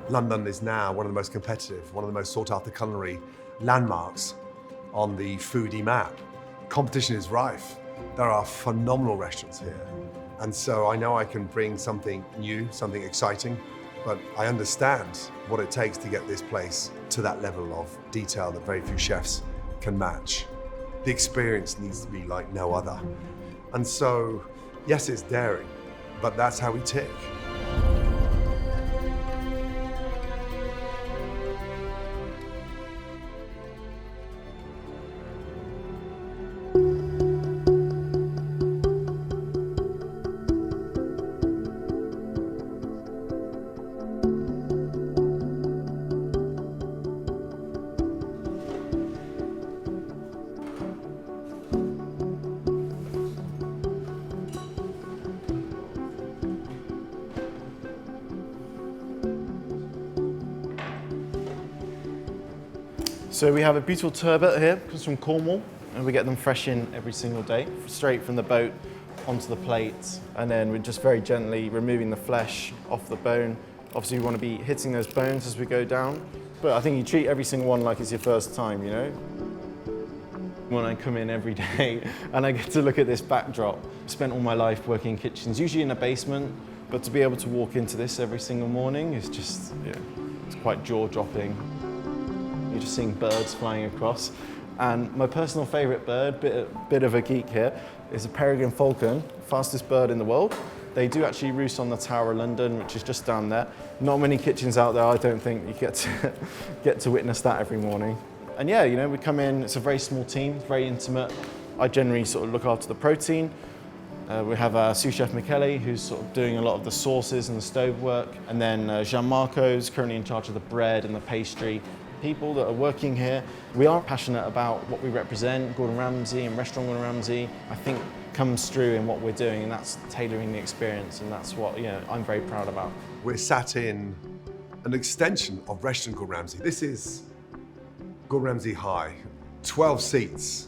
London is now one of the most competitive, one of the most sought after culinary landmarks on the foodie map. Competition is rife. There are phenomenal restaurants here. And so I know I can bring something new, something exciting, but I understand what it takes to get this place to that level of detail that very few chefs can match. The experience needs to be like no other. And so, yes, it's daring, but that's how we tick. So we have a beautiful turbot here, comes from Cornwall, and we get them fresh in every single day, straight from the boat onto the plate, and then we're just very gently removing the flesh off the bone. Obviously we want to be hitting those bones as we go down, but I think you treat every single one like it's your first time, you know? When I come in every day and I get to look at this backdrop, I've spent all my life working in kitchens, usually in a basement, but to be able to walk into this every single morning is just, yeah, it's quite jaw-dropping. You're just seeing birds flying across. And my personal favorite bird, bit of a geek here, is a peregrine falcon, fastest bird in the world. They do actually roost on the Tower of London, which is just down there. Not many kitchens out there, I don't think you get to witness that every morning. And yeah, you know, we come in, it's a very small team, very intimate. I generally sort of look after the protein. We have our sous chef Michele, who's sort of doing a lot of the sauces and the stove work. And then Gianmarco's currently in charge of the bread and the pastry. People that are working here, we are passionate about what we represent. Gordon Ramsay and Restaurant Gordon Ramsay, I think, comes through in what we're doing, and that's tailoring the experience, and that's what, you know, I'm very proud about. We're sat in an extension of Restaurant Gordon Ramsay. This is Gordon Ramsay High, 12 seats,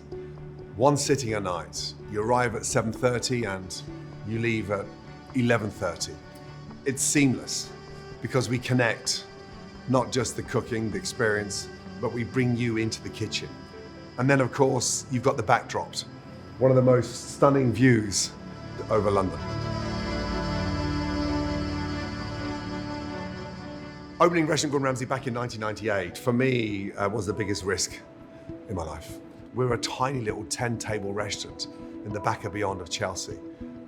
one sitting a night. You arrive at 7:30 and you leave at 11:30. It's seamless because we connect not just the cooking, the experience, but we bring you into the kitchen. And then of course, you've got the backdrop. One of the most stunning views over London. Opening Restaurant Gordon Ramsay back in 1998, for me, was the biggest risk in my life. We were a tiny little 10-table restaurant in the back of beyond of Chelsea.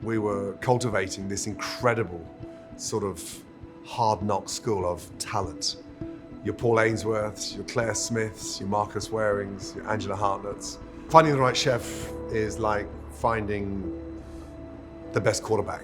We were cultivating this incredible sort of hard knock school of talent. Your Paul Ainsworths, your Claire Smiths, your Marcus Warings, your Angela Hartnetts. Finding the right chef is like finding the best quarterback.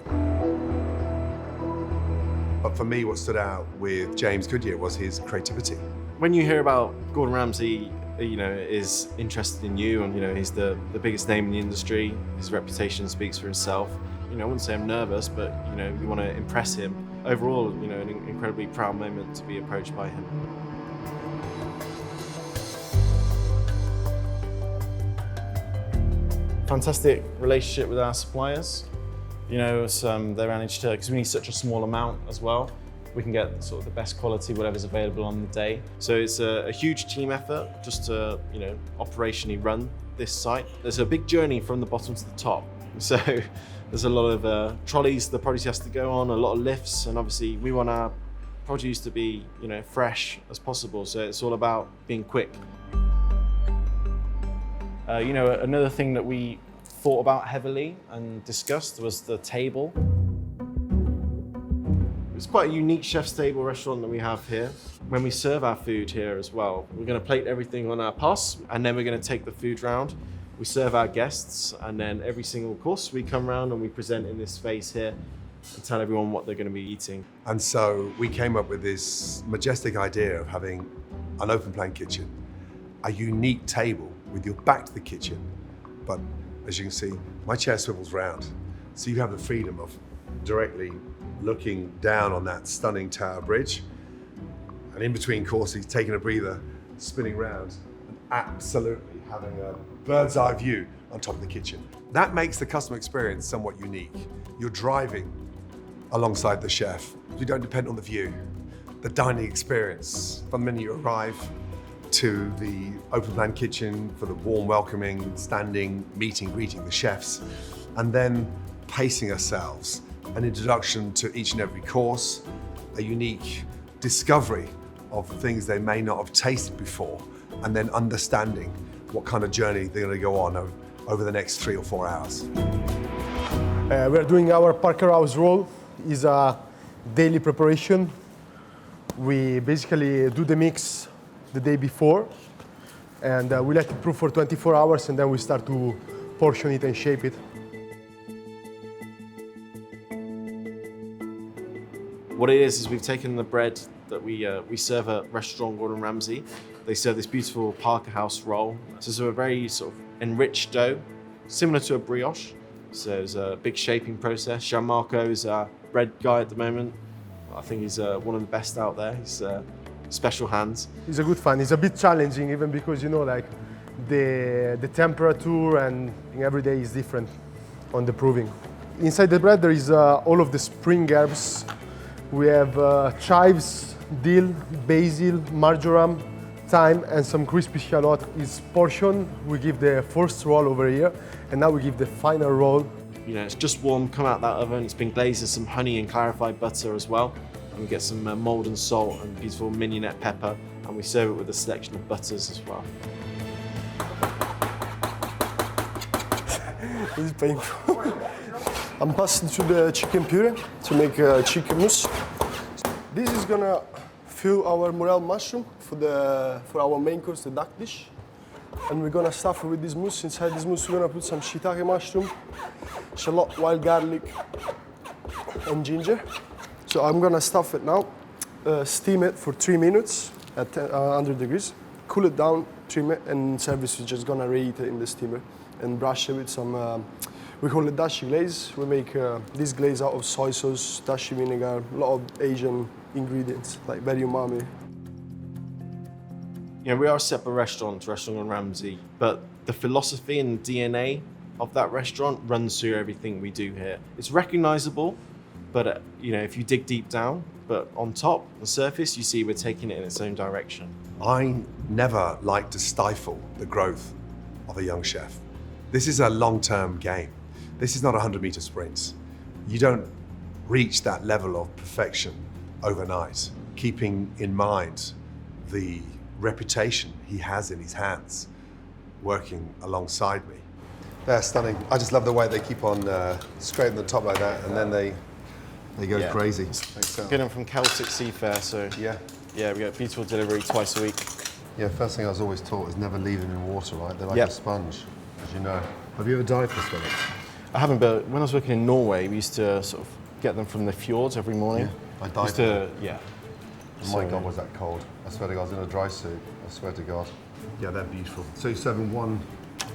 But for me, what stood out with James Goodyear was his creativity. When you hear about Gordon Ramsay, you know, is interested in you, and you know, he's the biggest name in the industry, his reputation speaks for himself. You know, I wouldn't say I'm nervous, but you know, you want to impress him. Overall, you know, an incredibly proud moment to be approached by him. Fantastic relationship with our suppliers. You know, they managed to, because we need such a small amount as well, we can get sort of the best quality, whatever's available on the day. So it's a huge team effort just to, you know, operationally run this site. There's a big journey from the bottom to the top. So there's a lot of trolleys the produce has to go on, a lot of lifts, and obviously we want our produce to be, you know, fresh as possible. So it's all about being quick. You know, another thing that we thought about heavily and discussed was the table. It's quite a unique chef's table restaurant that we have here. When we serve our food here as well, we're going to plate everything on our pass, and then we're going to take the food round. We serve our guests, and then every single course we come around and we present in this space here and tell everyone what they're going to be eating. And so we came up with this majestic idea of having an open plan kitchen, a unique table with your back to the kitchen. But as you can see, my chair swivels round. So you have the freedom of directly looking down on that stunning Tower Bridge. And in between courses, taking a breather, spinning round, and absolutely having a bird's eye view on top of the kitchen. That makes the customer experience somewhat unique. You're driving alongside the chef. We don't depend on the view. the dining experience. From the minute you arrive to the open plan kitchen for the warm welcoming, standing, meeting, greeting the chefs, and then pacing ourselves, an introduction to each and every course, a unique discovery of things they may not have tasted before, and then understanding what kind of journey they're going to go on over the next 3 or 4 hours. We're doing our Parker House roll. It's a daily preparation. We basically do the mix the day before, and we let it proof for 24 hours, and then we start to portion it and shape it. What it is we've taken the bread that we serve at Restaurant Gordon Ramsay. They serve this beautiful Parker House roll. So it's a very sort of enriched dough, similar to a brioche. So it's a big shaping process. Gianmarco is our bread guy at the moment. I think he's one of the best out there. He's special hands. It's a good fun. It's a bit challenging even because, you know, like the temperature and every day is different on the proving. Inside the bread there is all of the spring herbs. We have chives, dill, basil, marjoram, thyme, and some crispy shallot. It's portioned. We give the first roll over here, and now we give the final roll. You know, it's just warm, come out that oven. It's been glazed with some honey and clarified butter as well. And we get some mold and salt and beautiful mignonette pepper, and we serve it with a selection of butters as well. It's painful. I'm passing through the chicken puree to make chicken mousse. This is gonna fill our morel mushroom for our main course, the duck dish. And we're gonna stuff it with this mousse. Inside this mousse, we're gonna put some shiitake mushroom, shallot, wild garlic, and ginger. So I'm gonna stuff it now, steam it for 3 minutes at 100 degrees, cool it down, trim it, and service is just gonna reheat it in the steamer and brush it with some, we call it dashi glaze. We make this glaze out of soy sauce, dashi vinegar, a lot of Asian ingredients, like very umami. You know, we are a separate restaurant, Restaurant Gordon Ramsay, but the philosophy and DNA of that restaurant runs through everything we do here. It's recognizable, but you know, if you dig deep down, but on top, the surface, you see we're taking it in its own direction. I never like to stifle the growth of a young chef. This is a long-term game. This is not 100-meter sprints. You don't reach that level of perfection overnight, keeping in mind the reputation he has in his hands working alongside me. They're stunning. I just love the way they keep on scraping the top like that, and then they go crazy. Get them from Celtic Seafair, so yeah, we get beautiful delivery twice a week. Yeah, first thing I was always taught is never leave them in water, right? They're like a sponge, as you know. Have you ever dived for swimming? I haven't, but when I was working in Norway, we used to sort of get them from the fjords every morning. Yeah, I dived. Oh my God, was that cold? I swear to God, I was in a dry suit. I swear to God. Yeah, they're beautiful. So you're serving one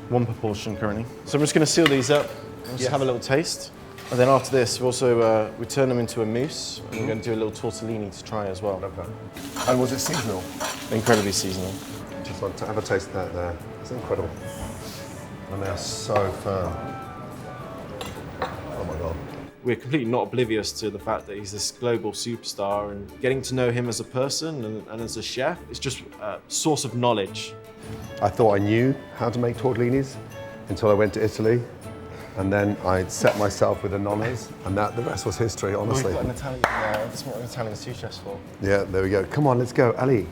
per portion currently. So I'm just going to seal these up and just have a little taste. And then after this, we also we turn them into a mousse, and we're going to do a little tortellini to try as well. Love that. And was it seasonal? Incredibly seasonal. Just want to have a taste of that there. It's incredible. And they are so firm. Oh my God. We're completely not oblivious to the fact that he's this global superstar, and getting to know him as a person and as a chef is just a source of knowledge. I thought I knew how to make tortellinis until I went to Italy, and then I set myself with the nonnas, and the rest was history, honestly. We've got an Italian, that's what an Italian sous chef's for. Yeah, there we go. Come on, let's go, Ali.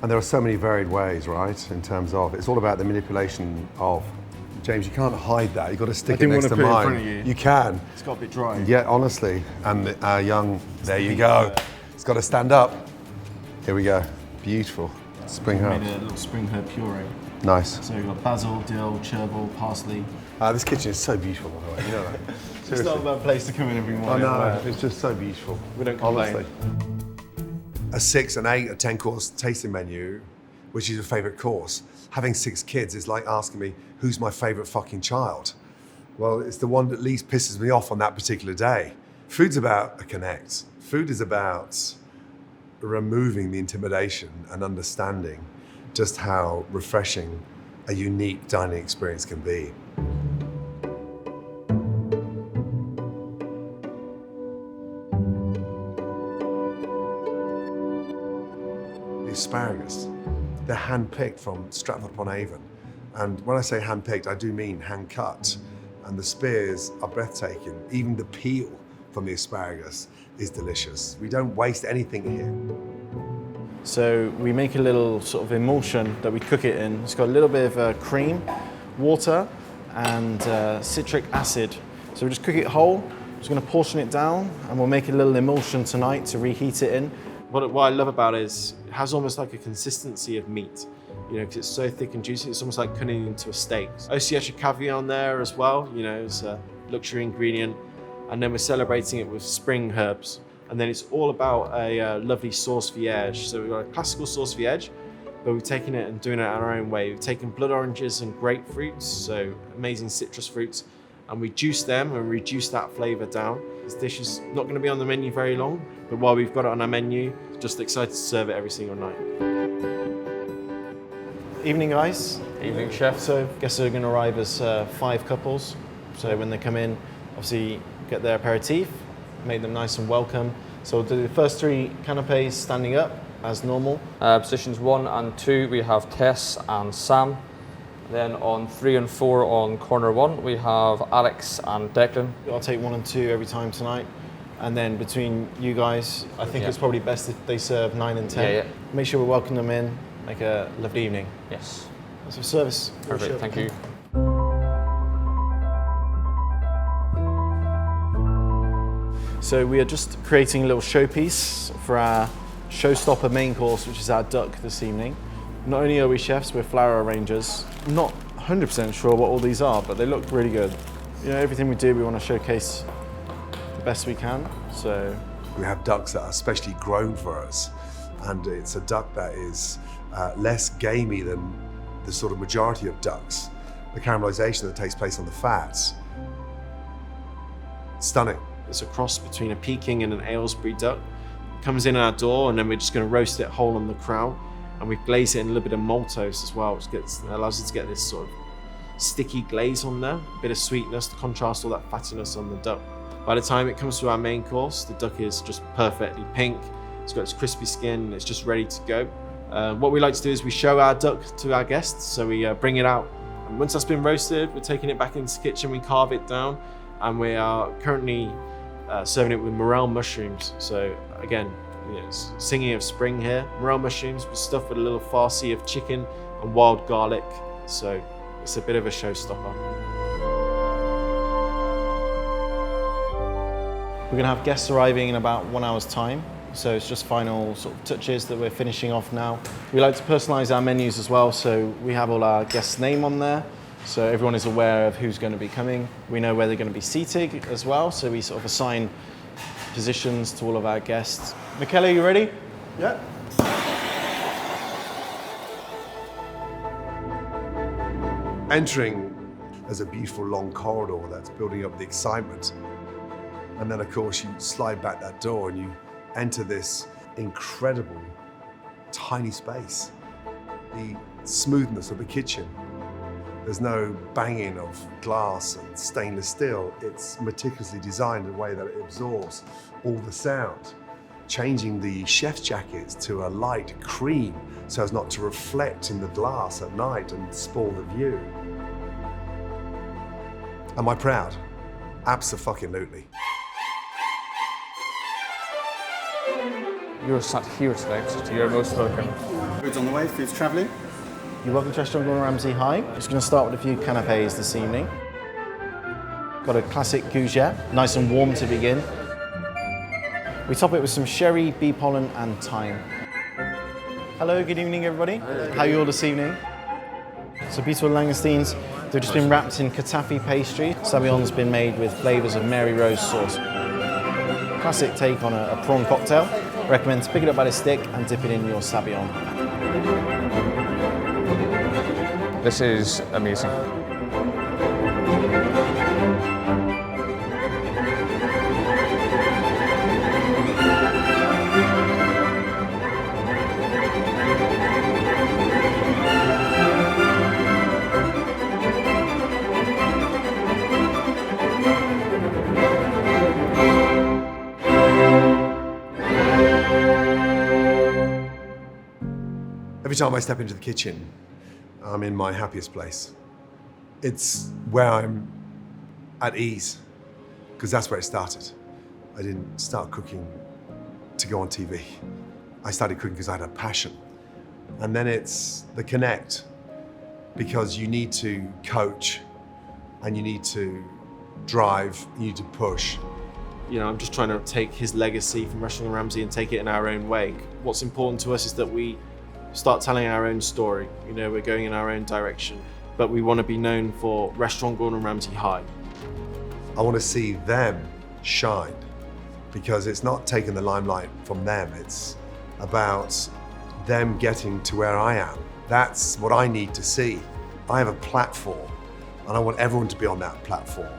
And there are so many varied ways, right, in terms of, it's all about the manipulation of, James, you can't hide that. You've got to stick it next to mine. I didn't want to put it in front of you. You can. It's got a bit dry. Yeah, honestly. And there you go. It's got to stand up. Here we go. Beautiful. Spring herb. Made a little spring herb puree. Nice. So we've got basil, dill, chervil, parsley. This kitchen is so beautiful, by the way. You know that. It's not a bad place to come in every morning. Oh no, it's just so beautiful. We don't complain. Honestly. A 6, an 8, a 10-course tasting menu, which is your favorite course. Having 6 kids is like asking me, who's my favorite fucking child? Well, it's the one that least pisses me off on that particular day. Food's about a connect. Food is about removing the intimidation and understanding just how refreshing a unique dining experience can be. the asparagus. They're hand-picked from Stratford-upon-Avon. And when I say hand-picked, I do mean hand-cut. And the spears are breathtaking. Even the peel from the asparagus is delicious. We don't waste anything here. So we make a little sort of emulsion that we cook it in. It's got a little bit of cream, water, and citric acid. So we just cook it whole. Just going to portion it down, and we'll make a little emulsion tonight to reheat it in. What I love about it is it has almost like a consistency of meat, you know, because it's so thick and juicy. It's almost like cutting into a steak. Ossetia caviar on there as well, you know, it's a luxury ingredient. And then we're celebrating it with spring herbs. And then it's all about a lovely sauce vierge. So we've got a classical sauce vierge, but we've taken it and doing it our own way. We've taken blood oranges and grapefruits, so amazing citrus fruits, and we juice them and reduce that flavor down. This dish is not going to be on the menu very long, but while we've got it on our menu, just excited to serve it every single night. Evening, guys. Evening, chef. So guests are going to arrive as 5 couples. So when they come in, obviously get their aperitif, make them nice and welcome. So we'll do the first 3 canapes standing up as normal. Positions 1 and 2, we have Tess and Sam. Then on 3 and 4 on corner 1, we have Alex and Declan. I'll take 1 and 2 every time tonight. And then between you guys, I think it's probably best if they serve 9 and 10. Yeah. Make sure we welcome them in, make a lovely evening. Yes. That's a service. Perfect, thank you. So we are just creating a little showpiece for our showstopper main course, which is our duck this evening. Not only are we chefs, we're flower arrangers. I'm not 100% sure what all these are, but they look really good. You know, everything we do, we want to showcase the best we can, so. We have ducks that are specially grown for us, and it's a duck that is less gamey than the sort of majority of ducks. The caramelization that takes place on the fats, stunning. It's a cross between a Peking and an Aylesbury duck. It comes in our door, and then we're just going to roast it whole on the crown. And we glaze it in a little bit of maltose as well, which allows it to get this sort of sticky glaze on there, a bit of sweetness to contrast all that fattiness on the duck. By the time it comes to our main course, the duck is just perfectly pink. It's got its crispy skin, and it's just ready to go. What we like to do is we show our duck to our guests, so we bring it out. And once that's been roasted, we're taking it back into the kitchen, we carve it down, and we are currently serving it with morel mushrooms. So again, it's singing of spring here. Morel mushrooms stuffed with a little farci of chicken and wild garlic. So it's a bit of a showstopper. We're gonna have guests arriving in about 1 hour's time. So it's just final sort of touches that we're finishing off now. We like to personalize our menus as well. So we have all our guests' name on there. So everyone is aware of who's going to be coming. We know where they're going to be seated as well. So we sort of assign positions to all of our guests. Michele, are you ready? Yeah. Entering, there's a beautiful long corridor that's building up the excitement. And then of course you slide back that door and you enter this incredible tiny space. The smoothness of the kitchen. There's no banging of glass and stainless steel. It's meticulously designed in a way that it absorbs all the sound. Changing the chef's jackets to a light cream so as not to reflect in the glass at night and spoil the view. Am I proud? Abso-fucking-lutely. You're sat here tonight, so you're most welcome. Food's on the way, food's travelling. You're welcome to Restaurant Gordon Ramsay High. Just going to start with a few canapes this evening. Got a classic gougere, nice and warm to begin. We top it with some sherry, bee pollen and thyme. Hello, good evening everybody. How are you all this evening? So beautiful langoustines, they've just been wrapped in Katafi pastry. Sabayon been made with flavours of Mary Rose sauce. Classic take on a prawn cocktail. Recommend to pick it up by the stick and dip it in your Sabayon. This is amazing. Every time I step into the kitchen, I'm in my happiest place. It's where I'm at ease, because that's where it started. I didn't start cooking to go on TV. I started cooking because I had a passion. And then it's the connect, because you need to coach and you need to drive, you need to push. You know, I'm just trying to take his legacy from Restaurant Gordon Ramsay and take it in our own way. What's important to us is that we start telling our own story. You know, we're going in our own direction, but we want to be known for Restaurant Gordon Ramsay High. I want to see them shine, because it's not taking the limelight from them, it's about them getting to where I am. That's what I need to see. I have a platform, and I want everyone to be on that platform.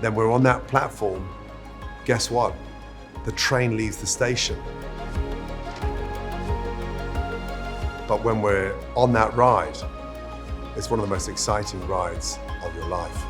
Then we're on that platform, guess what? The train leaves the station. But when we're on that ride, it's one of the most exciting rides of your life.